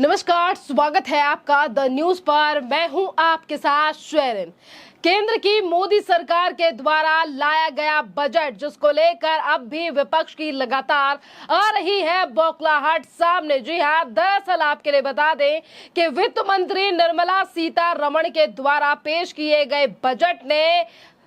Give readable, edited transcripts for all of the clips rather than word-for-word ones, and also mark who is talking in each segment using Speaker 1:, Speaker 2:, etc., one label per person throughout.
Speaker 1: नमस्कार, स्वागत है आपका द न्यूज पर। मैं हूं आपके साथ शेरिन। केंद्र की मोदी सरकार के द्वारा लाया गया बजट, जिसको लेकर अब भी विपक्ष की लगातार आ रही है बौखलाहट सामने। जी हां, दरअसल आपके लिए बता दें कि वित्त मंत्री निर्मला सीतारमण के द्वारा पेश किए गए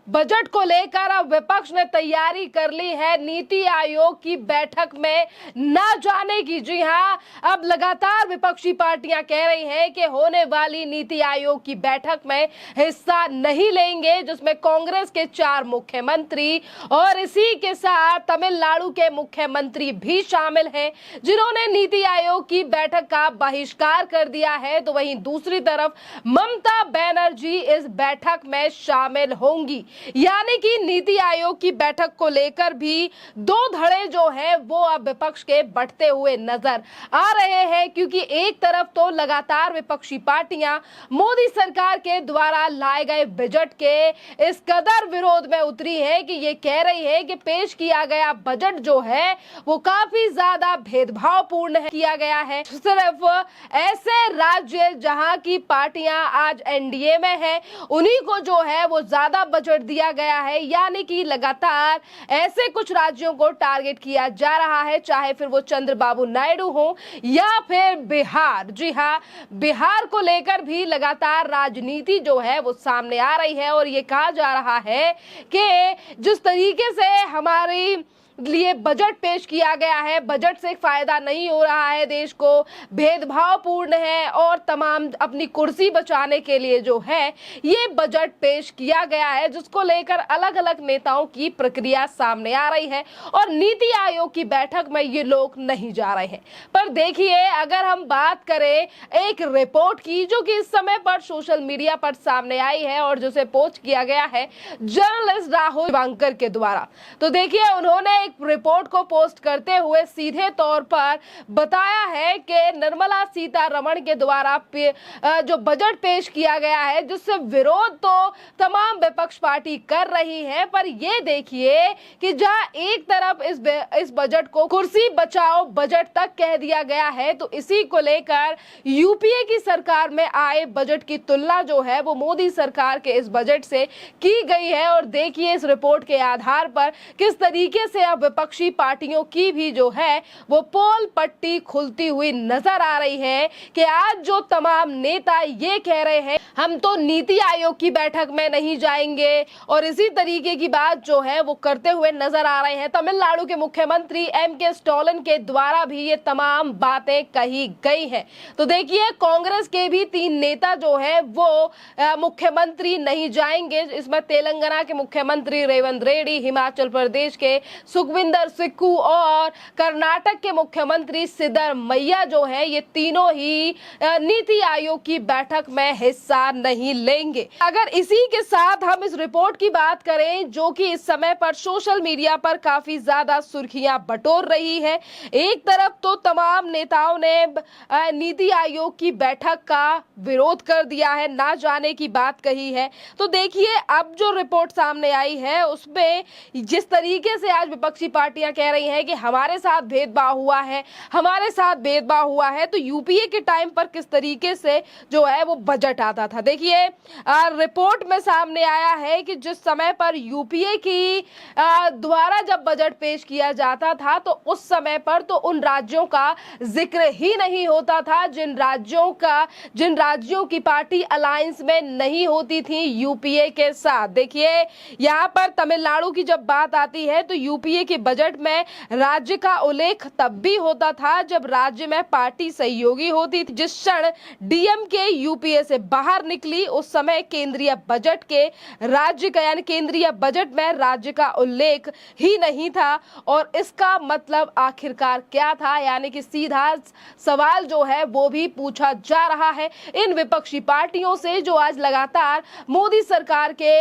Speaker 1: बजट को लेकर अब विपक्ष ने तैयारी कर ली है नीति आयोग की बैठक में न जाने की। जी हां, अब लगातार विपक्षी पार्टियां कह रही हैं कि होने वाली नीति आयोग की बैठक में हिस्सा नहीं लेंगे, जिसमें कांग्रेस के 4 मुख्यमंत्री और इसी के साथ तमिलनाडु के मुख्यमंत्री भी शामिल हैं, जिन्होंने नीति आयोग की बैठक का बहिष्कार कर दिया है। तो वहीं दूसरी तरफ ममता बनर्जी इस बैठक में शामिल होंगी, यानी कि नीति आयोग की बैठक को लेकर भी दो धड़े जो है वो अब विपक्ष के बढ़ते हुए नजर आ रहे हैं, क्योंकि एक तरफ तो लगातार विपक्षी पार्टियां मोदी सरकार के द्वारा लाए गए बजट के इस कदर विरोध में उतरी है कि ये कह रही है कि पेश किया गया बजट जो है वो काफी ज्यादा भेदभावपूर्ण किया गया है। सिर्फ ऐसे राज्य जहां की पार्टियां आज एनडीए में है उन्हीं को जो है वो ज्यादा बजट दिया गया है, यानी कि लगातार ऐसे कुछ राज्यों को टारगेट किया जा रहा है, चाहे फिर वो चंद्रबाबू नायडू हो या फिर बिहार। जी हां, बिहार को लेकर भी लगातार राजनीति जो है वो सामने आ रही है और ये कहा जा रहा है कि जिस तरीके से हमारी लिए बजट पेश किया गया है, बजट से फायदा नहीं हो रहा है, देश को भेदभावपूर्ण है और तमाम अपनी कुर्सी बचाने के लिए जो है ये बजट पेश किया गया है, जिसको लेकर अलग अलग नेताओं की प्रक्रिया सामने आ रही है और नीति आयोग की बैठक में ये लोग नहीं जा रहे हैं। पर देखिए, अगर हम बात करें एक रिपोर्ट की जो कि इस समय पर सोशल मीडिया पर सामने आई है और जिसे पोस्ट किया गया है जर्नलिस्ट राहुल वांकर के द्वारा, तो देखिए उन्होंने एक रिपोर्ट को पोस्ट करते हुए सीधे तौर पर बताया है कि निर्मला सीतारमण के द्वारा जो बजट पेश किया गया है, जिससे विरोध तो तमाम विपक्ष पार्टी कर रही है, पर ये देखिए कि जहां एक तरफ इस बजट को कुर्सी बचाओ बजट तक कह दिया गया है, तो इसी को लेकर यूपीए की सरकार में आए बजट की तुलना जो है वो मोदी सरकार के इस बजट से की गई है। और देखिए इस रिपोर्ट के आधार पर किस तरीके से विपक्षी पार्टियों की भी जो है वो पोल पट्टी खुलती हुई नजर आ रही है कि आज जो तमाम नेता ये कह रहे हैं हम तो नीति आयोग की बैठक में नहीं जाएंगे और इसी तरीके की बात जो है वो करते हुए नजर आ रहे हैं। तमिलनाडु के मुख्यमंत्री एम.के. स्टालिन के द्वारा भी ये तमाम बातें कही गई हैं। तो देखिए कांग्रेस के भी 3 नेता जो है वो मुख्यमंत्री नहीं जाएंगे। इसमें तेलंगाना के मुख्यमंत्री रेवंत रेड्डी, हिमाचल प्रदेश के सुखविंदर सिक्कू और कर्नाटक के मुख्यमंत्री सिद्धरमैया जो है ये तीनों ही नीति आयोग की बैठक में हिस्सा नहीं लेंगे। अगर इसी के साथ हम इस रिपोर्ट की बात करें जो कि इस समय पर सोशल मीडिया पर काफी ज्यादा सुर्खियां बटोर रही है, एक तरफ तो तमाम नेताओं ने नीति आयोग की बैठक का विरोध कर दिया है, ना जाने की बात कही है। तो देखिए अब जो रिपोर्ट सामने आई है उसमें जिस तरीके से आज विपक्षी पार्टियां कह रही हैं कि हमारे साथ भेदभाव हुआ है, हमारे साथ भेदभाव हुआ है, तो यूपीए के टाइम पर किस तरीके से जो है वो बजट आता था। देखिए रिपोर्ट में सामने आया है कि जिस समय पर यूपीए की द्वारा जब बजट पेश किया जाता था तो उस समय पर तो उन राज्यों का जिक्र ही नहीं होता था जिन राज्यों की पार्टी अलायंस में नहीं होती थी यूपीए के साथ। देखिए यहाँ पर तमिलनाडु की जब बात आती है तो यूपीए के बजट में राज्य का उल्लेख तब भी होता था जब राज्य में पार्टी सहयोगी होती थी। जिस क्षण डीएमके यूपीए से बाहर निकली उस समय केंद्रीय बजट के राज्य का यानी केंद्रीय बजट में राज्य का उल्लेख ही नहीं था। और इसका मतलब आखिरकार क्या था, यानी कि सीधा सवाल जो है वो भी पूछा जा रहा है इन विपक्षी पार्टियों से जो आज लगातार मोदी सरकार के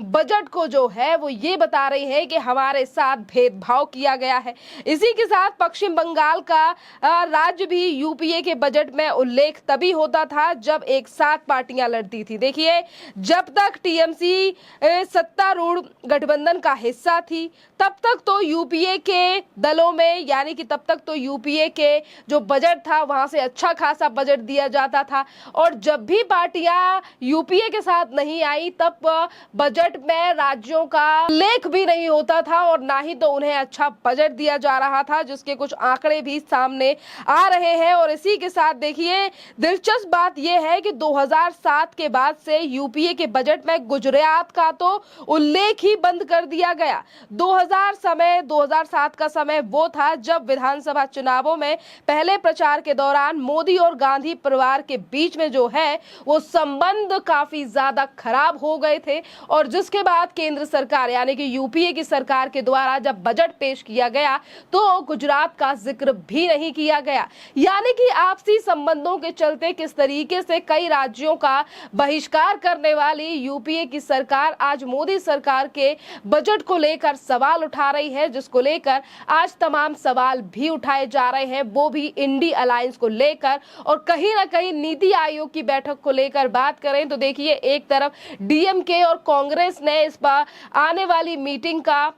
Speaker 1: बजट को जो है वो ये बता रही है कि हमारे साथ भेदभाव किया गया है। इसी के साथ पश्चिम बंगाल का राज्य भी यूपीए के बजट में उल्लेख तभी होता था जब एक साथ पार्टियां लड़ती थी। देखिए, जब तक टीएमसी सत्तारूढ़ गठबंधन का हिस्सा थी तब तक तो यूपीए के दलों में, यानी कि तब तक तो यूपीए के जो बजट था वहां से अच्छा खासा बजट दिया जाता था, और जब भी पार्टियां यूपीए के साथ नहीं आई तब बजट में राज्यों का उल्लेख भी नहीं होता था और ना ही तो उन्हें अच्छा बजट दिया जा रहा था, जिसके कुछ आंकड़े भी सामने आ रहे हैं। और इसी के साथ देखिए, दिलचस्प बात यह है कि 2007 के बाद से यूपीए के बजट में गुजरात का तो उल्लेख ही बंद कर दिया गया। 2007 का समय वो था जब विधानसभा चुनावों में पहले प्रचार के दौरान मोदी और गांधी परिवार के बीच में जो है वो संबंध काफी ज्यादा खराब हो गए थे, और जिसके बाद केंद्र सरकार यानी कि यूपीए की सरकार के द्वारा जब बजट पेश किया गया तो गुजरात का जिक्र भी नहीं किया गया। यानी कि आपसी संबंधों के चलते किस तरीके से कई राज्यों का बहिष्कार करने वाली यूपीए की सरकार आज मोदी सरकार के बजट को लेकर सवाल उठा रही है, जिसको लेकर आज तमाम सवाल भी उठाए जा रहे हैं, वो भी इंडी अलायंस को लेकर। और कहीं ना कहीं नीति आयोग की बैठक को लेकर बात करें तो देखिए, एक तरफ डीएमके और कांग्रेस ने इस बार आने वाली मीटिंग का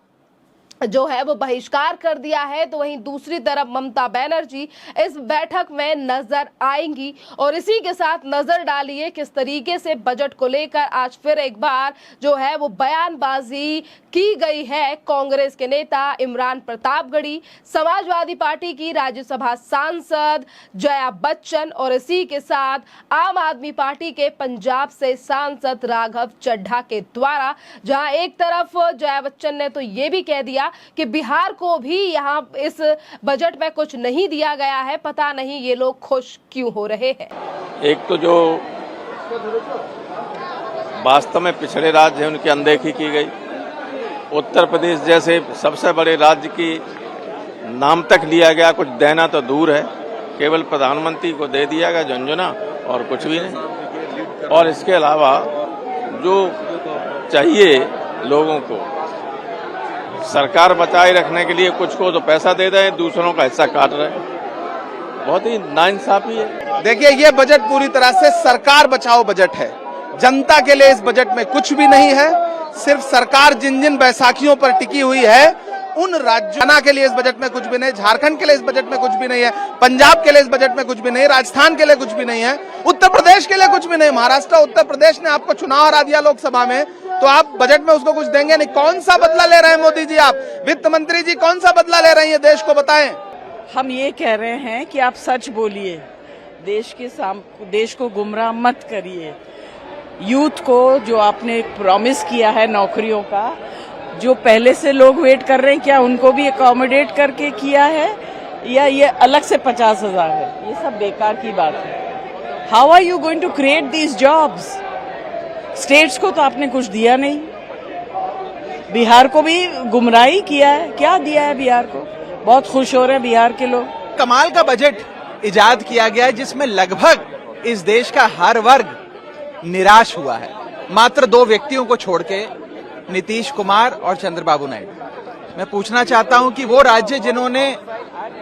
Speaker 1: जो है वो बहिष्कार कर दिया है, तो वहीं दूसरी तरफ ममता बनर्जी इस बैठक में नजर आएंगी। और इसी के साथ नजर डालिए किस तरीके से बजट को लेकर आज फिर एक बार जो है वो बयानबाजी की गई है। कांग्रेस के नेता इमरान प्रतापगढ़ी, समाजवादी पार्टी की राज्यसभा सांसद जया बच्चन और इसी के साथ आम आदमी पार्टी के पंजाब से सांसद राघव चड्ढा के द्वारा, जहां एक तरफ जया बच्चन ने तो ये भी कह दिया कि बिहार को भी यहां इस बजट में कुछ नहीं दिया गया है, पता नहीं ये लोग खुश क्यों हो रहे हैं।
Speaker 2: एक तो जो वास्तव में पिछड़े राज्य हैं उनकी अनदेखी की गई। उत्तर प्रदेश जैसे सबसे बड़े राज्य की नाम तक लिया गया, कुछ देना तो दूर है, केवल प्रधानमंत्री को दे दिया गया झुनझुना और कुछ भी नहीं। और इसके अलावा जो चाहिए लोगों को, सरकार बचाए रखने के लिए कुछ को तो पैसा दे रहे हैं, दूसरों का हिस्सा काट रहे हैं। बहुत ही नाइंसाफी है।
Speaker 3: देखिए, ये बजट पूरी तरह से सरकार बचाओ बजट है। जनता के लिए इस बजट में कुछ भी नहीं है। सिर्फ सरकार जिन जिन बैसाखियों पर टिकी हुई है उन राज्यों के लिए इस बजट में कुछ भी नहीं, झारखंड के लिए इस बजट में कुछ भी नहीं है, पंजाब के लिए इस बजट में कुछ भी नहीं, राजस्थान के लिए कुछ भी नहीं है, उत्तर प्रदेश के लिए कुछ भी नहीं। महाराष्ट्र, उत्तर प्रदेश ने आपको चुनाव हरा दिया लोकसभा में, तो आप बजट में उसको कुछ देंगे नहीं। कौन सा बदला ले रहे हैं मोदी जी? आप वित्त मंत्री जी कौन सा बदला ले रहे हैं, ये देश को बताएं।
Speaker 4: हम ये कह रहे हैं कि आप सच बोलिए, देश को गुमराह मत करिए। यूथ को जो आपने प्रॉमिस किया है नौकरियों का, जो पहले से लोग वेट कर रहे हैं, क्या उनको भी अकोमोडेट करके किया है या ये अलग से 50,000 है? ये सब बेकार की बात है। How are you going to create these jobs? States को तो आपने कुछ दिया नहीं, बिहार को भी गुमराही किया है। क्या दिया है बिहार को? बहुत खुश हो रहे हैं बिहार के लोग।
Speaker 3: कमाल का बजट इजाद किया गया है जिसमें लगभग इस देश का हर वर्ग निराश हुआ है, मात्र 2 व्यक्तियों को छोड़ के, नीतीश कुमार और चंद्रबाबू नायडू। मैं पूछना चाहता हूं कि वो राज्य जिन्होंने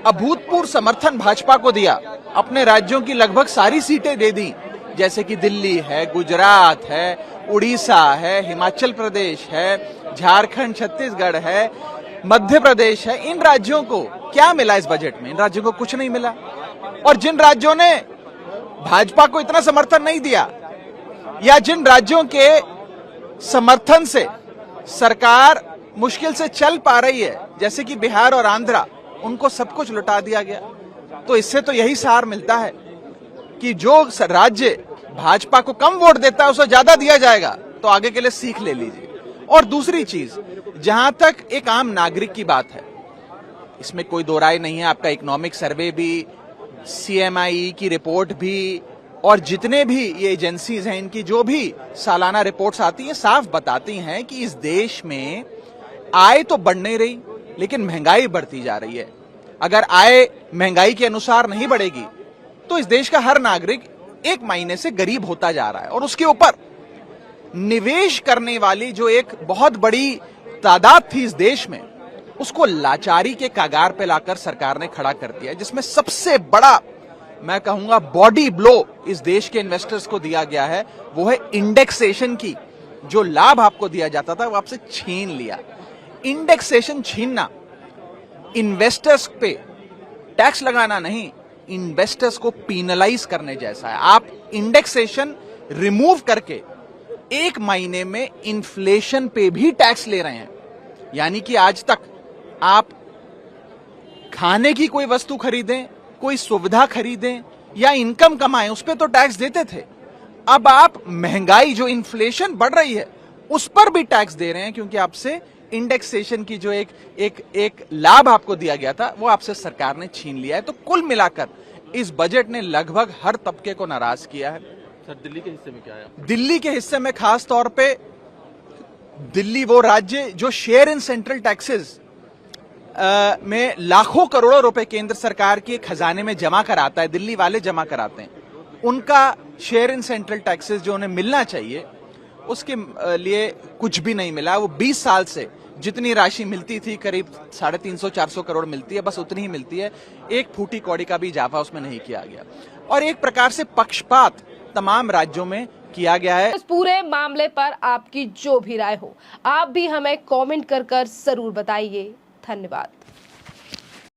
Speaker 3: अभूतपूर्व समर्थन भाजपा को दिया, अपने राज्यों की लगभग सारी सीटें दे दी, जैसे कि दिल्ली है, गुजरात है, उड़ीसा है, हिमाचल प्रदेश है, झारखंड, छत्तीसगढ़ है, मध्य प्रदेश है, इन राज्यों को क्या मिला इस बजट में? इन राज्यों को कुछ नहीं मिला। और जिन राज्यों ने भाजपा को इतना समर्थन नहीं दिया, या जिन राज्यों के समर्थन से सरकार मुश्किल से चल पा रही है, जैसे कि बिहार और आंध्रा, उनको सब कुछ लुटा दिया गया। तो इससे तो यही सार मिलता है कि जो राज्य भाजपा को कम वोट देता है उसे ज्यादा दिया जाएगा, तो आगे के लिए सीख ले लीजिए। और दूसरी चीज, जहां तक एक आम नागरिक की बात है, इसमें कोई दो राय नहीं है। आपका इकोनॉमिक सर्वे भी, सीएमआई की रिपोर्ट भी, और जितने भी ये एजेंसीज हैं, इनकी जो भी सालाना रिपोर्ट्स आती हैं, साफ बताती हैं कि इस देश में आय तो बढ़ नहीं रही, लेकिन महंगाई बढ़ती जा रही है। अगर आय महंगाई के अनुसार नहीं बढ़ेगी तो इस देश का हर नागरिक एक महीने से गरीब होता जा रहा है। और उसके ऊपर निवेश करने वाली जो एक बहुत बड़ी तादाद थी इस देश में, उसको लाचारी के कगार पे लाकर सरकार ने खड़ा कर दिया, जिसमें सबसे बड़ा मैं कहूंगा बॉडी ब्लो इस देश के इन्वेस्टर्स को दिया गया है वो है इंडेक्सेशन की। जो लाभ आपको दिया जाता था वो आपसे छीन लिया। इंडेक्सेशन छीनना इन्वेस्टर्स पे टैक्स लगाना नहीं, इन्वेस्टर्स को पीनलाइज करने जैसा है। आप इंडेक्सेशन रिमूव करके एक महीने में इन्फ्लेशन पे भी टैक्स ले रहे हैं। यानी कि आज तक आप खाने की कोई वस्तु खरीदें, कोई सुविधा खरीदें या इनकम कमाएं, उस पर तो टैक्स देते थे। अब आप महंगाई, जो इन्फ्लेशन बढ़ रही है, उस पर भी टैक्स दे रहे हैं, क्योंकि आपसे इंडेक्सेशन की जो एक लाभ आपको दिया गया था वो आपसे सरकार ने छीन लिया है। तो कुल मिलाकर इस बजट ने लगभग हर तबके को नाराज किया है।
Speaker 2: सर, दिल्ली के हिस्से में क्या है?
Speaker 3: दिल्ली के हिस्से में खास तौर पे दिल्ली वो राज्य जो शेयर इन सेंट्रल टैक्सेस में लाखों करोड़ों रुपए केंद्र सरकार के खजाने में जमा कराता है, दिल्ली वाले जमा कराते हैं, उनका शेयर इन सेंट्रल टैक्सेस जो उन्हें मिलना चाहिए उसके लिए कुछ भी नहीं मिला। वो 20 साल से जितनी राशि मिलती थी, करीब 350-400 करोड़ मिलती है, बस उतनी ही मिलती है। एक फूटी कौड़ी का भी इजाफा उसमें नहीं किया गया और एक प्रकार से पक्षपात तमाम राज्यों में किया गया है।
Speaker 1: इस पूरे मामले पर आपकी जो भी राय हो, आप भी हमें कमेंट कर जरूर बताइए। धन्यवाद।